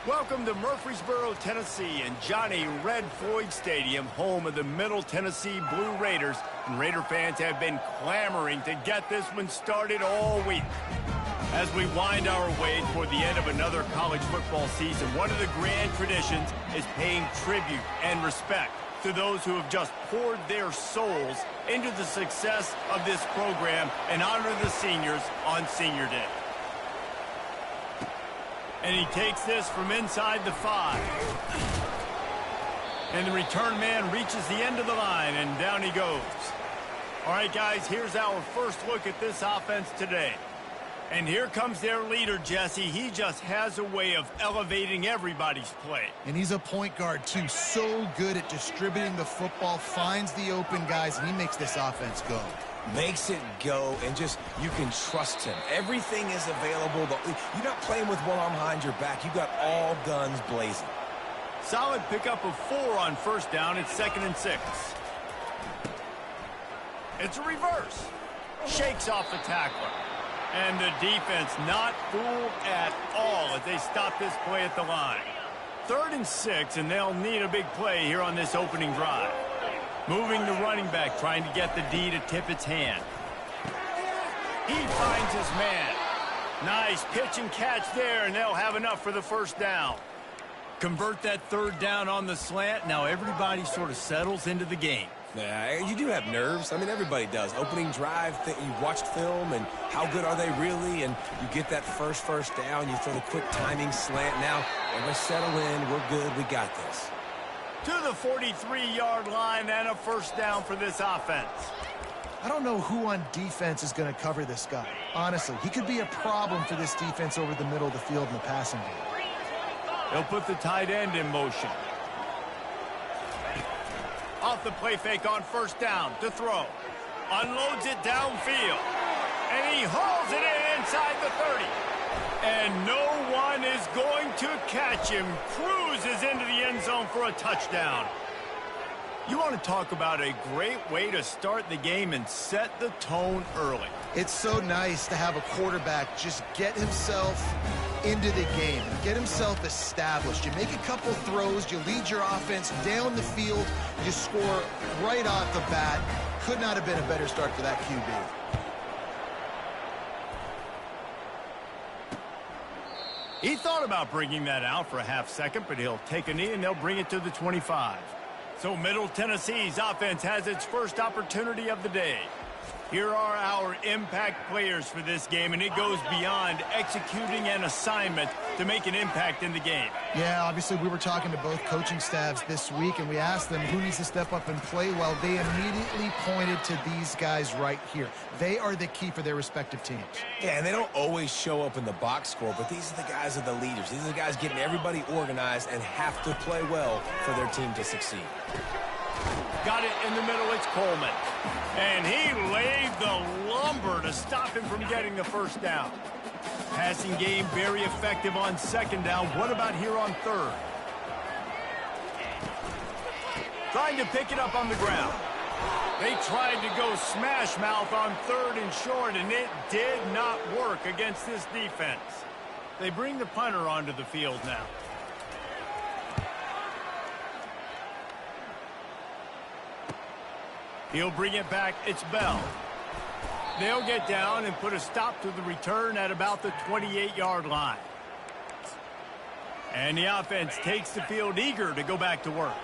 Welcome to Murfreesboro, Tennessee, and Johnny Red Floyd Stadium, home of the Middle Tennessee Blue Raiders. And Raider fans have been clamoring to get this one started all week. As we wind our way toward the end of another college football season, one of the grand traditions is paying tribute and respect to those who have just poured their souls into the success of this program and honor the seniors on Senior Day. And he takes this from inside the 5. And the return man reaches the end of the line, and down he goes. All right, guys, here's our first look at this offense today. And here comes their leader, Jesse. He just has a way of elevating everybody's play. And he's a point guard, too. So good at distributing the football, finds the open guys, and he makes this offense go. Makes it go, and just, you can trust him. Everything is available. You're not playing with one arm behind your back. You got all guns blazing. Solid pickup of 4 on first down. It's 2nd and 6. It's a reverse. Shakes off the tackler. And the defense not fooled at all as they stop this play at the line. 3rd and 6, and they'll need a big play here on this opening drive. Moving the running back, trying to get the D to tip its hand. He finds his man. Nice pitch and catch there, and they'll have enough for the first down. Convert that 3rd down on the slant. Now everybody sort of settles into the game. Yeah, you do have nerves. I mean, everybody does. Opening drive, you watched film, and how good are they really? And you get that first down, you throw the quick timing slant. Now, everybody settle in. We're good. We got this. To the 43-yard line and a first down for this offense. I don't know who on defense is going to cover this guy. Honestly, he could be a problem for this defense over the middle of the field in the passing game. They'll put the tight end in motion. Off the play fake on first down to throw. Unloads it downfield. And he hauls it in inside the 30. And no one is going to catch him. Cruises into the end zone for a touchdown. You want to talk about a great way to start the game and set the tone early. It's so nice to have a quarterback just get himself into the game, get himself established. You make a couple throws, you lead your offense down the field, you score right off the bat. Could not have been a better start for that QB. He thought about bringing that out for a half second, but he'll take a knee and they'll bring it to the 25. So Middle Tennessee's offense has its first opportunity of the day. Here are our impact players for this game, and it goes beyond executing an assignment to make an impact in the game. Yeah, obviously we were talking to both coaching staffs this week, and we asked them who needs to step up and play well. They immediately pointed to these guys right here. They are the key for their respective teams. Yeah, and they don't always show up in the box score, but these are the guys that are the leaders. These are the guys getting everybody organized and have to play well for their team to succeed. Got it in the middle, it's Coleman. And he laid the lumber to stop him from getting the first down. Passing game very effective on second down. What about here on third? Trying to pick it up on the ground. They tried to go smash mouth on 3rd and short, and it did not work against this defense. They bring the punter onto the field now. He'll bring it back. It's Bell. They'll get down and put a stop to the return at about the 28-yard line. And the offense takes the field eager to go back to work.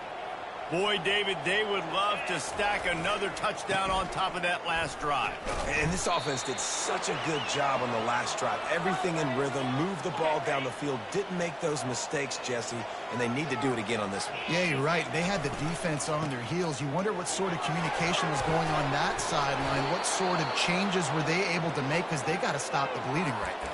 Boy, David, they would love to stack another touchdown on top of that last drive. And this offense did such a good job on the last drive. Everything in rhythm, moved the ball down the field, didn't make those mistakes, Jesse, and they need to do it again on this one. Yeah, you're right. They had the defense on their heels. You wonder what sort of communication was going on that sideline. What sort of changes were they able to make, because they got to stop the bleeding right now.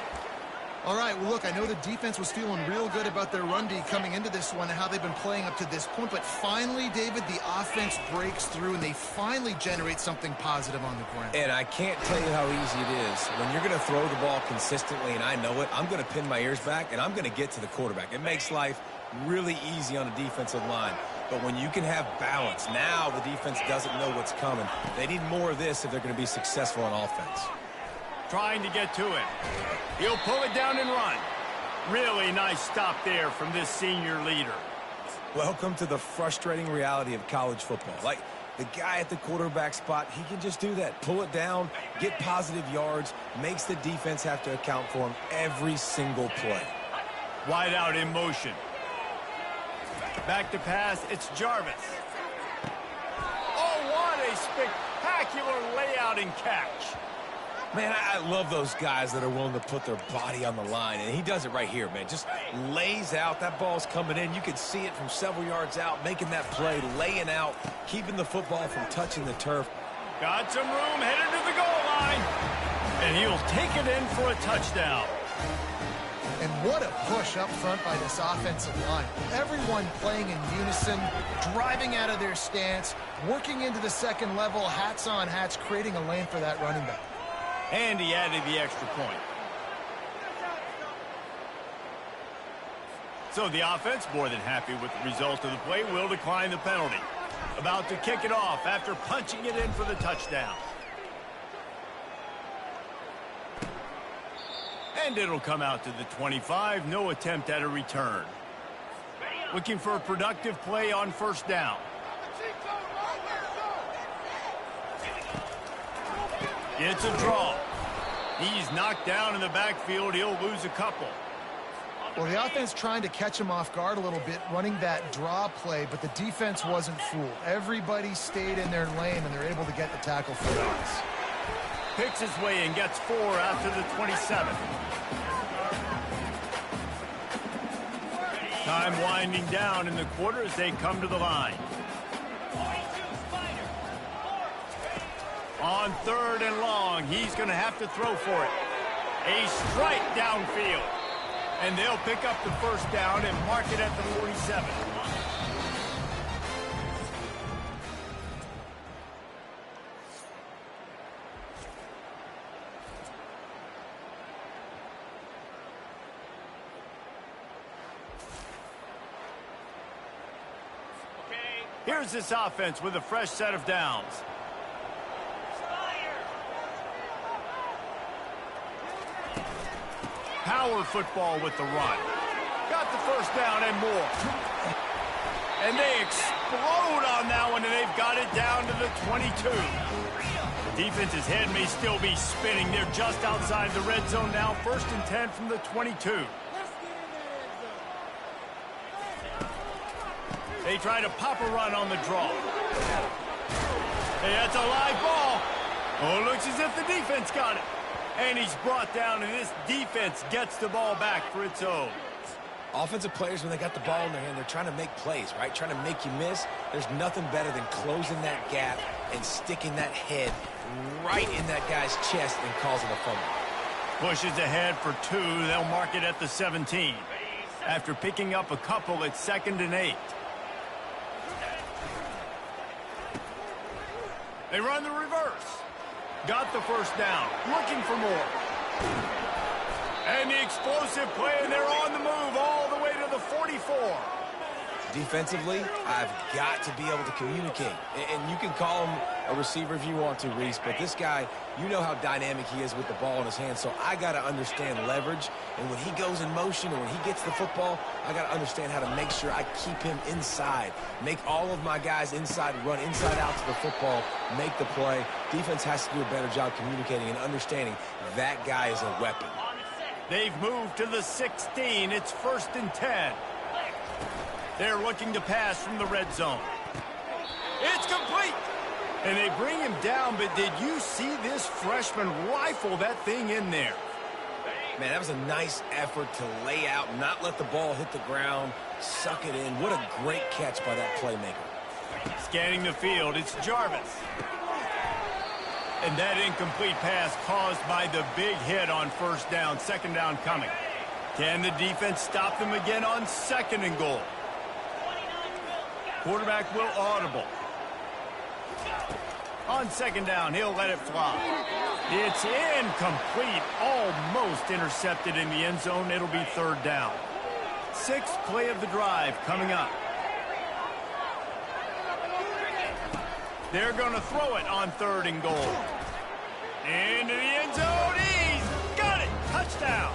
All right, well, look, I know the defense was feeling real good about their run D coming into this one and how they've been playing up to this point, but finally, David, the offense breaks through and they finally generate something positive on the ground. And I can't tell you how easy it is. When you're going to throw the ball consistently, and I know it, I'm going to pin my ears back, and I'm going to get to the quarterback. It makes life really easy on a defensive line. But when you can have balance, now the defense doesn't know what's coming. They need more of this if they're going to be successful on offense. Trying to get to it. He'll pull it down and run. Really nice stop there from this senior leader. Welcome to the frustrating reality of college football. Like, the guy at the quarterback spot, he can just do that. Pull it down, get positive yards, makes the defense have to account for him every single play. Wide out in motion. Back to pass, it's Jarvis. Oh, what a spectacular layout and catch. Man, I love those guys that are willing to put their body on the line, and he does it right here, man. Just lays out. That ball's coming in. You can see it from several yards out, making that play, laying out, keeping the football from touching the turf. Got some room, headed to the goal line. And he'll take it in for a touchdown. And what a push up front by this offensive line. Everyone playing in unison, driving out of their stance, working into the second level, hats on hats, creating a lane for that running back. And he added the extra point. So the offense, more than happy with the result of the play, will decline the penalty. About to kick it off after punching it in for the touchdown. And it'll come out to the 25. No attempt at a return. Looking for a productive play on first down. It's a draw. He's knocked down in the backfield. He'll lose a couple. Well, the offense trying to catch him off guard a little bit, running that draw play, but the defense wasn't fooled. Everybody stayed in their lane, and they're able to get the tackle for the loss. Picks his way and gets 4 after the 27. Time winding down in the quarter as they come to the line. On 3rd and long, he's going to have to throw for it. A strike downfield. And they'll pick up the first down and mark it at the 47. Here's this offense with a fresh set of downs. Power football with the run. Got the first down and more. And they explode on that one, and they've got it down to the 22. The defense's head may still be spinning. They're just outside the red zone now. 1st and 10 from the 22. They try to pop a run on the draw. Hey, that's a live ball. Oh, looks as if the defense got it. And he's brought down, and this defense gets the ball back for its own. Offensive players, when they got the ball in their hand, they're trying to make plays, right? Trying to make you miss. There's nothing better than closing that gap and sticking that head right in that guy's chest and causing a fumble. Pushes ahead for 2. They'll mark it at the 17. After picking up a couple, it's 2nd and 8. They run the reverse. Got the first down. Looking for more. And the explosive play, and they're on the move all the way to the 44. Defensively, I've got to be able to communicate. And you can call him a receiver if you want to, Reese, but this guy, you know how dynamic he is with the ball in his hand, so I got to understand leverage. And when he goes in motion or when he gets the football, I got to understand how to make sure I keep him inside. Make all of my guys inside, run inside out to the football, make the play. Defense has to do a better job communicating and understanding that guy is a weapon. They've moved to the 16. It's 1st and 10. They're looking to pass from the red zone. It's complete. And they bring him down, but did you see this freshman rifle that thing in there? Man, that was a nice effort to lay out, not let the ball hit the ground, suck it in. What a great catch by that playmaker. Scanning the field, it's Jarvis. And that incomplete pass caused by the big hit on first down, 2nd down coming. Can the defense stop them again on 2nd and goal? Quarterback will audible. On 2nd down, he'll let it fly. It's incomplete, almost intercepted in the end zone. It'll be 3rd down. 6th play of the drive coming up. They're going to throw it on 3rd and goal. Into the end zone. He's got it. Touchdown.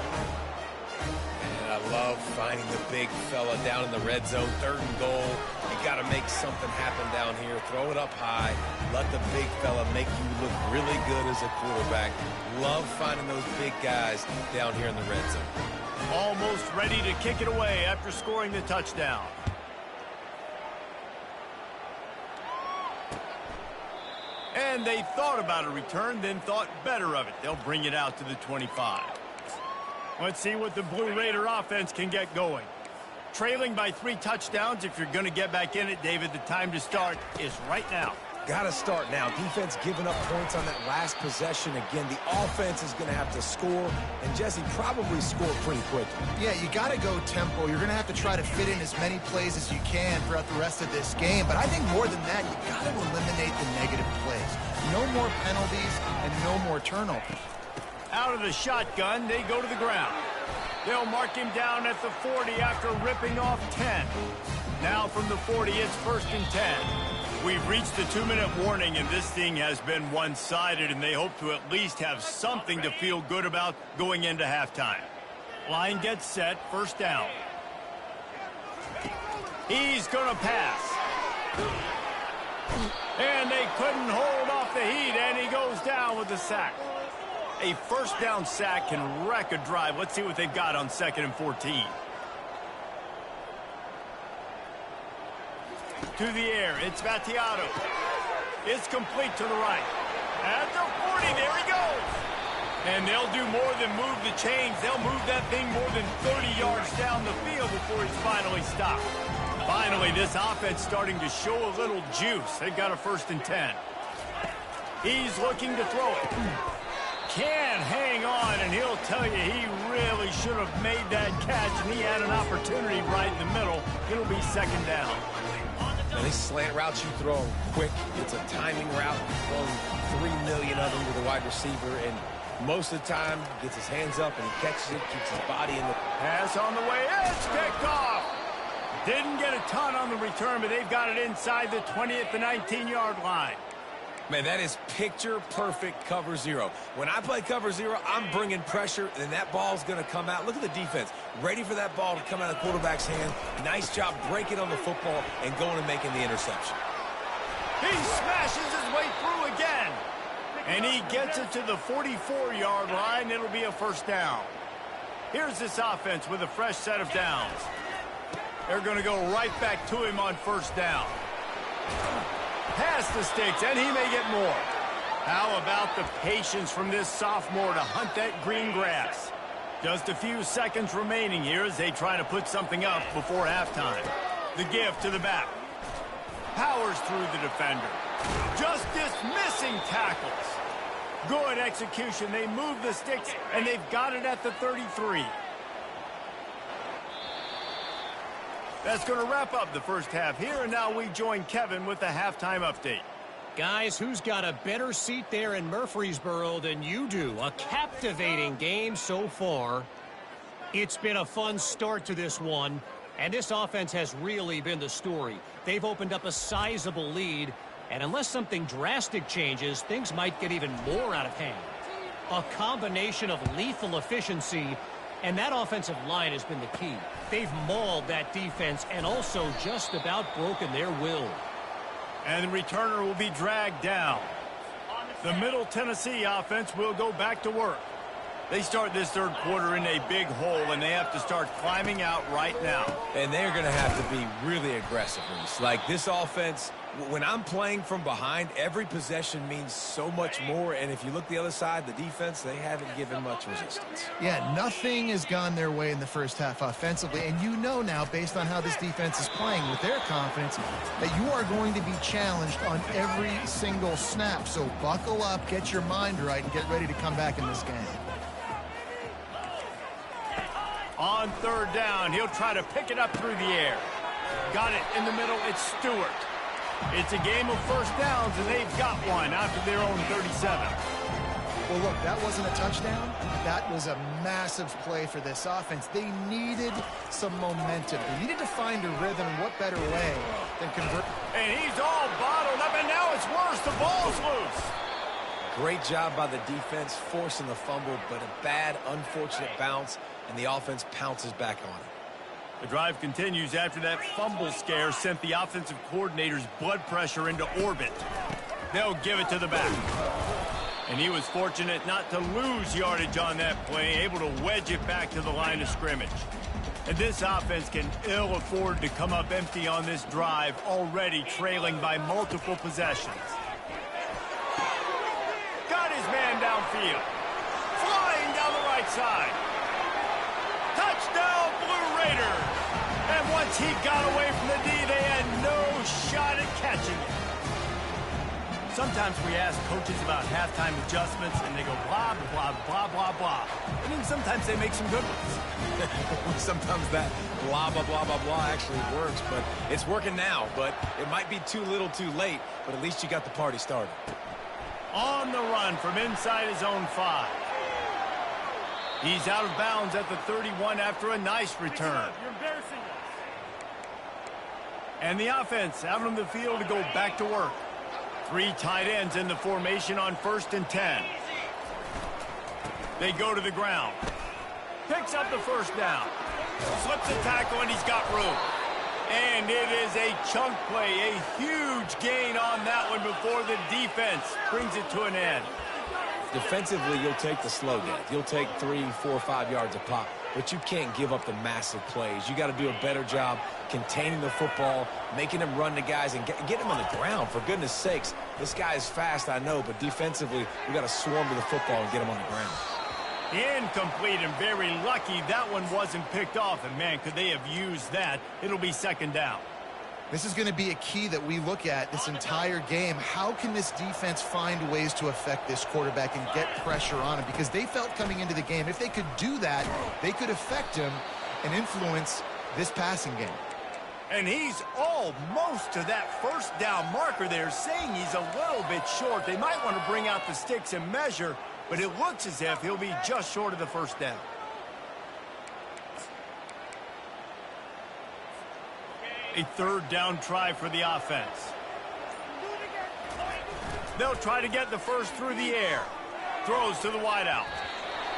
And I love finding the big fella down in the red zone. 3rd and goal. You got to make something happen down here. Throw it up high. Let the big fella make you look really good as a quarterback. Love finding those big guys down here in the red zone. Almost ready to kick it away after scoring the touchdown. And they thought about a return, then thought better of it. They'll bring it out to the 25. Let's see what the Blue Raider offense can get going. Trailing by 3 touchdowns. If you're going to get back in it, David, the time to start is right now. Got to start now. Defense giving up points on that last possession. Again, the offense is going to have to score, and Jesse probably score pretty quickly. Yeah, you got to go tempo. You're going to have to try to fit in as many plays as you can throughout the rest of this game. But I think more than that, you got to eliminate the negative plays. No more penalties and no more turnovers. Out of the shotgun, they go to the ground. They'll mark him down at the 40 after ripping off 10. Now from the 40, it's 1st and 10. We've reached the 2-minute warning, and this thing has been one-sided, and they hope to at least have something to feel good about going into halftime. Line gets set, 1st down. He's going to pass. And they couldn't hold off the heat, and he goes down with the sack. A 1st down sack can wreck a drive. Let's see what they've got on 2nd and 14. To the air, it's Vattiato. It's complete to the right. At the 40, there he goes. And they'll do more than move the chains. They'll move that thing more than 30 yards down the field before he's finally stopped. Finally, this offense starting to show a little juice. They've got a 1st and 10. He's looking to throw it. Can't hang on, and he'll tell you he really should have made that catch, and he had an opportunity right in the middle. It'll be 2nd down. And these slant routes you throw quick. It's a timing route. Throwing 3 million of them to the wide receiver, and most of the time gets his hands up and he catches it, keeps his body in the pass on the way. It's picked off. Didn't get a ton on the return, but they've got it inside the 20 at the 19-yard line. Man, that is picture-perfect cover 0. When I play cover 0, I'm bringing pressure, and that ball's going to come out. Look at the defense. Ready for that ball to come out of the quarterback's hand. Nice job breaking on the football and going and making the interception. He smashes his way through again. And he gets it to the 44-yard line. It'll be a 1st down. Here's this offense with a fresh set of downs. They're going to go right back to him on 1st down. Past the sticks, and he may get more. How about the patience from this sophomore to hunt that green grass? Just a few seconds remaining here as they try to put something up before halftime. The give to the back. Powers through the defender. Just dismissing tackles. Good execution. They move the sticks, and they've got it at the 33. That's going to wrap up the first half here, and now we join Kevin with the halftime update. Guys, who's got a better seat there in Murfreesboro than you do? A captivating game so far. It's been a fun start to this one, and this offense has really been the story. They've opened up a sizable lead, and unless something drastic changes, things might get even more out of hand. A combination of lethal efficiency, and that offensive line has been the key. They've mauled that defense and also just about broken their will. And the returner will be dragged down. The Middle Tennessee offense will go back to work. They start this 3rd quarter in a big hole, and they have to start climbing out right now. And they're going to have to be really aggressive, Reese. Like this offense, when I'm playing from behind, every possession means so much more. And if you look the other side, the defense, they haven't given much resistance. Yeah, nothing has gone their way in the first half offensively. And you know now, based on how this defense is playing with their confidence, that you are going to be challenged on every single snap. So buckle up, get your mind right, and get ready to come back in this game. On third down, he'll try to pick it up through the air. Got it in the middle. It's Stewart. It's a game of first downs, and they've got one after their own 37. Well, look, that wasn't a touchdown. That was a massive play for this offense. They needed some momentum. They needed to find a rhythm. What better way than convert? And he's all bottled up, and now it's worse. The ball's loose. Great job by the defense forcing the fumble, but a bad, unfortunate bounce, and the offense pounces back on it. The drive continues after that fumble scare sent the offensive coordinator's blood pressure into orbit. They'll give it to the back. And he was fortunate not to lose yardage on that play, able to wedge it back to the line of scrimmage. And this offense can ill afford to come up empty on this drive, already trailing by multiple possessions. Got his man downfield. Flying down the right side. Touchdown, Blue Raiders! And once he got away from the D, they had no shot at catching it. Sometimes we ask coaches about halftime adjustments, and they go blah, blah, blah, blah, blah. And then sometimes they make some good ones. Sometimes that blah, blah, blah, blah, blah actually works, but it's working now. But it might be too little too late, but at least you got the party started. On the run from inside his own 5. He's out of bounds at the 31 after a nice return. You're embarrassing us. And the offense out on the field to go back to work. 3 tight ends in the formation on 1st and 10. They go to the ground. Picks up the first down. Slips a tackle, and he's got room. And it is a chunk play, a huge gain on that one before the defense brings it to an end. Defensively, you'll take the slow death. You'll take 3, 4, 5 yards a pop, but you can't give up the massive plays. You got to do a better job containing the football, making them run to guys, and get him on the ground, for goodness sakes. This guy is fast, I know, but defensively, we got to swarm to the football and get him on the ground. Incomplete, and very lucky that one wasn't picked off. And, man, could they have used that? It'll be 2nd down. This is going to be a key that we look at this entire game. How can this defense find ways to affect this quarterback and get pressure on him? Because they felt coming into the game, if they could do that, they could affect him and influence this passing game. And he's almost to that first down marker there, saying he's a little bit short. They might want to bring out the sticks and measure, but it looks as if he'll be just short of the first down. A 3rd down try for the offense. They'll try to get the first through the air. Throws to the wideout.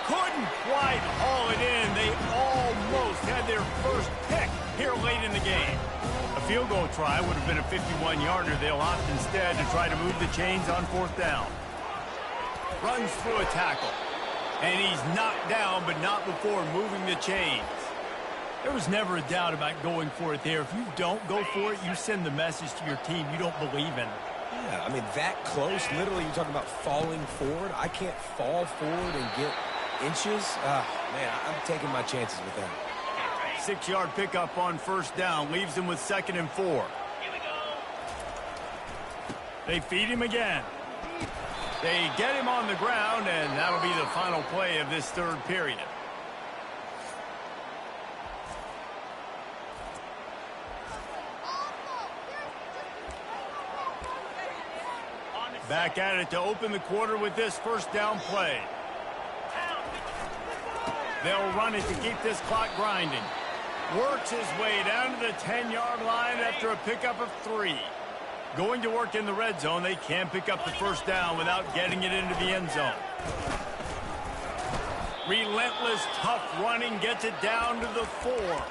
Couldn't quite haul it in. They almost had their first pick here late in the game. A field goal try would have been a 51-yarder. They'll opt instead to try to move the chains on 4th down. Runs through a tackle. And he's knocked down, but not before moving the chains. There was never a doubt about going for it there. If you don't go for it, you send the message to your team you don't believe in it. Yeah, I mean, that close, literally, you're talking about falling forward. I can't fall forward and get inches. Man, I'm taking my chances with that. 6-yard pickup on 1st down. Leaves him with 2nd and 4. They feed him again. They get him on the ground, and that'll be the final play of this 3rd period. Back at it to open the quarter with this 1st down play. They'll run it to keep this clock grinding. Works his way down to the 10-yard line after a pickup of 3. Going to work in the red zone. They can pick up the 1st down without getting it into the end zone. Relentless, tough running gets it down to the 4.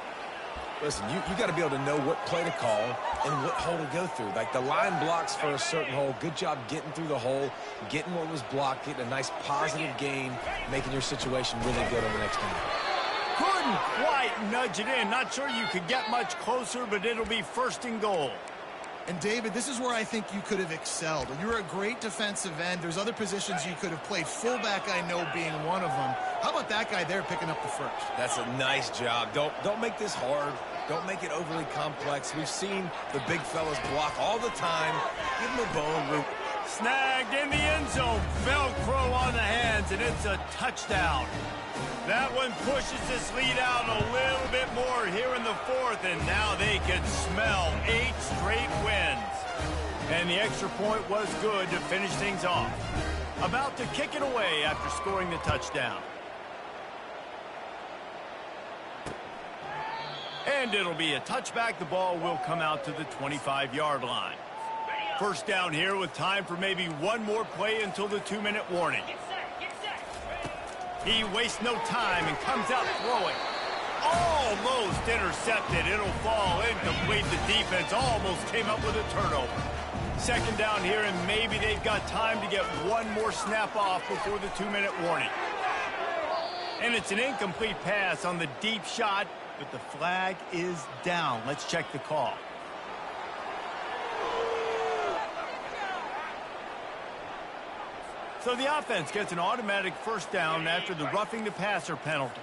Listen, you got to be able to know what play to call and what hole to go through. Like, the line blocks for a certain hole. Good job getting through the hole, getting what was blocked, getting a nice positive gain, making your situation really good on the next time. Couldn't quite nudge it in. Not sure you could get much closer, but it'll be 1st and goal. And, David, this is where I think you could have excelled. You're a great defensive end. There's other positions you could have played. Fullback, I know, being one of them. How about that guy there picking up the first? That's a nice job. Don't make this hard. Don't make it overly complex. We've seen the big fellas block all the time. Give them a bone. Snagged in the end zone. Velcro on the hands, and it's a touchdown. That one pushes this lead out a little bit more here in the fourth, and now they can smell 8 straight wins. And the extra point was good to finish things off. About to kick it away after scoring the touchdown. And it'll be a touchback. The ball will come out to the 25-yard line. First down here with time for maybe one more play until the 2-minute warning. He wastes no time and comes out throwing. Almost intercepted. It'll fall incomplete. The defense almost came up with a turnover. Second down here, and maybe they've got time to get one more snap off before the 2-minute warning. And it's an incomplete pass on the deep shot, but the flag is down. Let's check the call. So the offense gets an automatic first down after the roughing the passer penalty.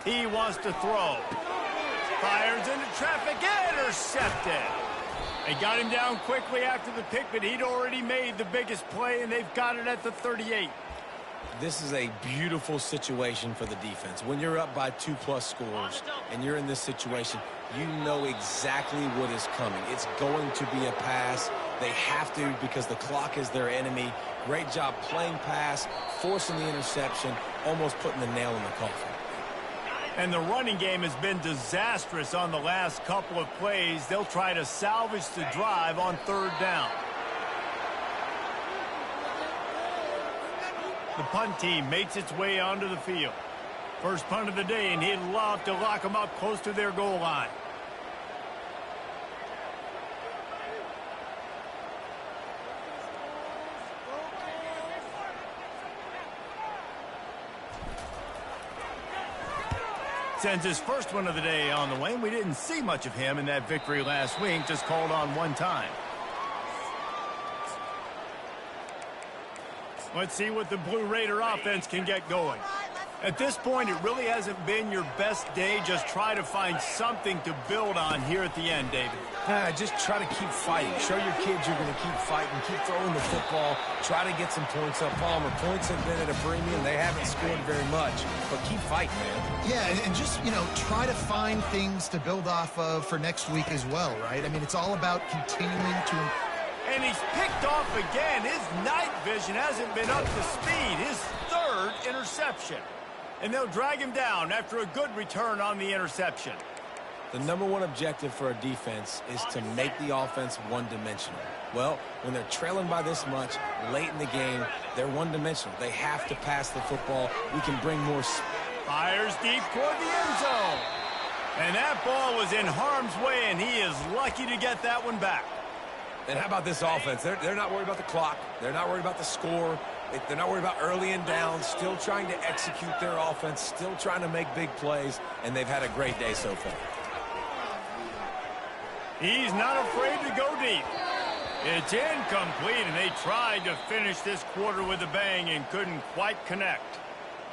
He wants to throw. Fires into traffic. Intercepted. They got him down quickly after the pick, but he'd already made the biggest play, and they've got it at the 38. This is a beautiful situation for the defense. When you're up by 2+ scores and you're in this situation, you know exactly what is coming. It's going to be a pass. They have to because the clock is their enemy. Great job playing pass, forcing the interception, almost putting the nail in the coffin. And the running game has been disastrous on the last couple of plays. They'll try to salvage the drive on third down. The punt team makes its way onto the field. First punt of the day, and he'd love to lock them up close to their goal line. Sends his first one of the day on the way. We didn't see much of him in that victory last week, just called on one time. Let's see what the Blue Raider offense can get going. At this point, it really hasn't been your best day. Just try to find something to build on here at the end, David. Just try to keep fighting. Show your kids you're going to keep fighting. Keep throwing the football. Try to get some points up. Palmer, points have been at a premium. They haven't scored very much, but keep fighting, man. Yeah, and just, try to find things to build off of for next week as well, right? I mean, it's all about continuing to... And he's picked off again. His night vision hasn't been up to speed. His third interception. And they'll drag him down after a good return on the interception. The number one objective for a defense is to make the offense one-dimensional. Well, when they're trailing by this much late in the game, they're one-dimensional. They have to pass the football. We can bring more... Fires deep toward the end zone. And that ball was in harm's way, and he is lucky to get that one back. And how about this offense? They're not worried about the clock. They're not worried about the score. They're not worried about early and down. Still trying to execute their offense. Still trying to make big plays. And they've had a great day so far. He's not afraid to go deep. It's incomplete, and they tried to finish this quarter with a bang and couldn't quite connect.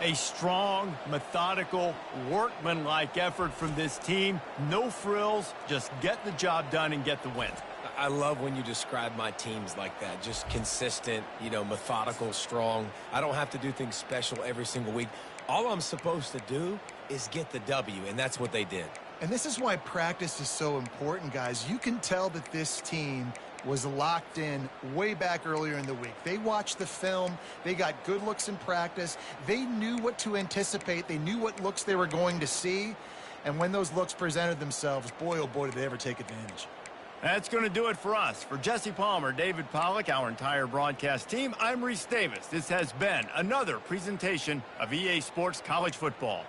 A strong, methodical, workmanlike effort from this team. No frills, just get the job done and get the win. I love when you describe my teams like that. Just consistent, methodical, strong. I don't have to do things special every single week. All I'm supposed to do is get the W, and that's what they did. And this is why practice is so important, guys. You can tell that this team was locked in way back earlier in the week. They watched the film. They got good looks in practice. They knew what to anticipate. They knew what looks they were going to see. And when those looks presented themselves, boy, oh boy, did they ever take advantage. That's going to do it for us. For Jesse Palmer, David Pollack, our entire broadcast team, I'm Reese Davis. This has been another presentation of EA Sports College Football.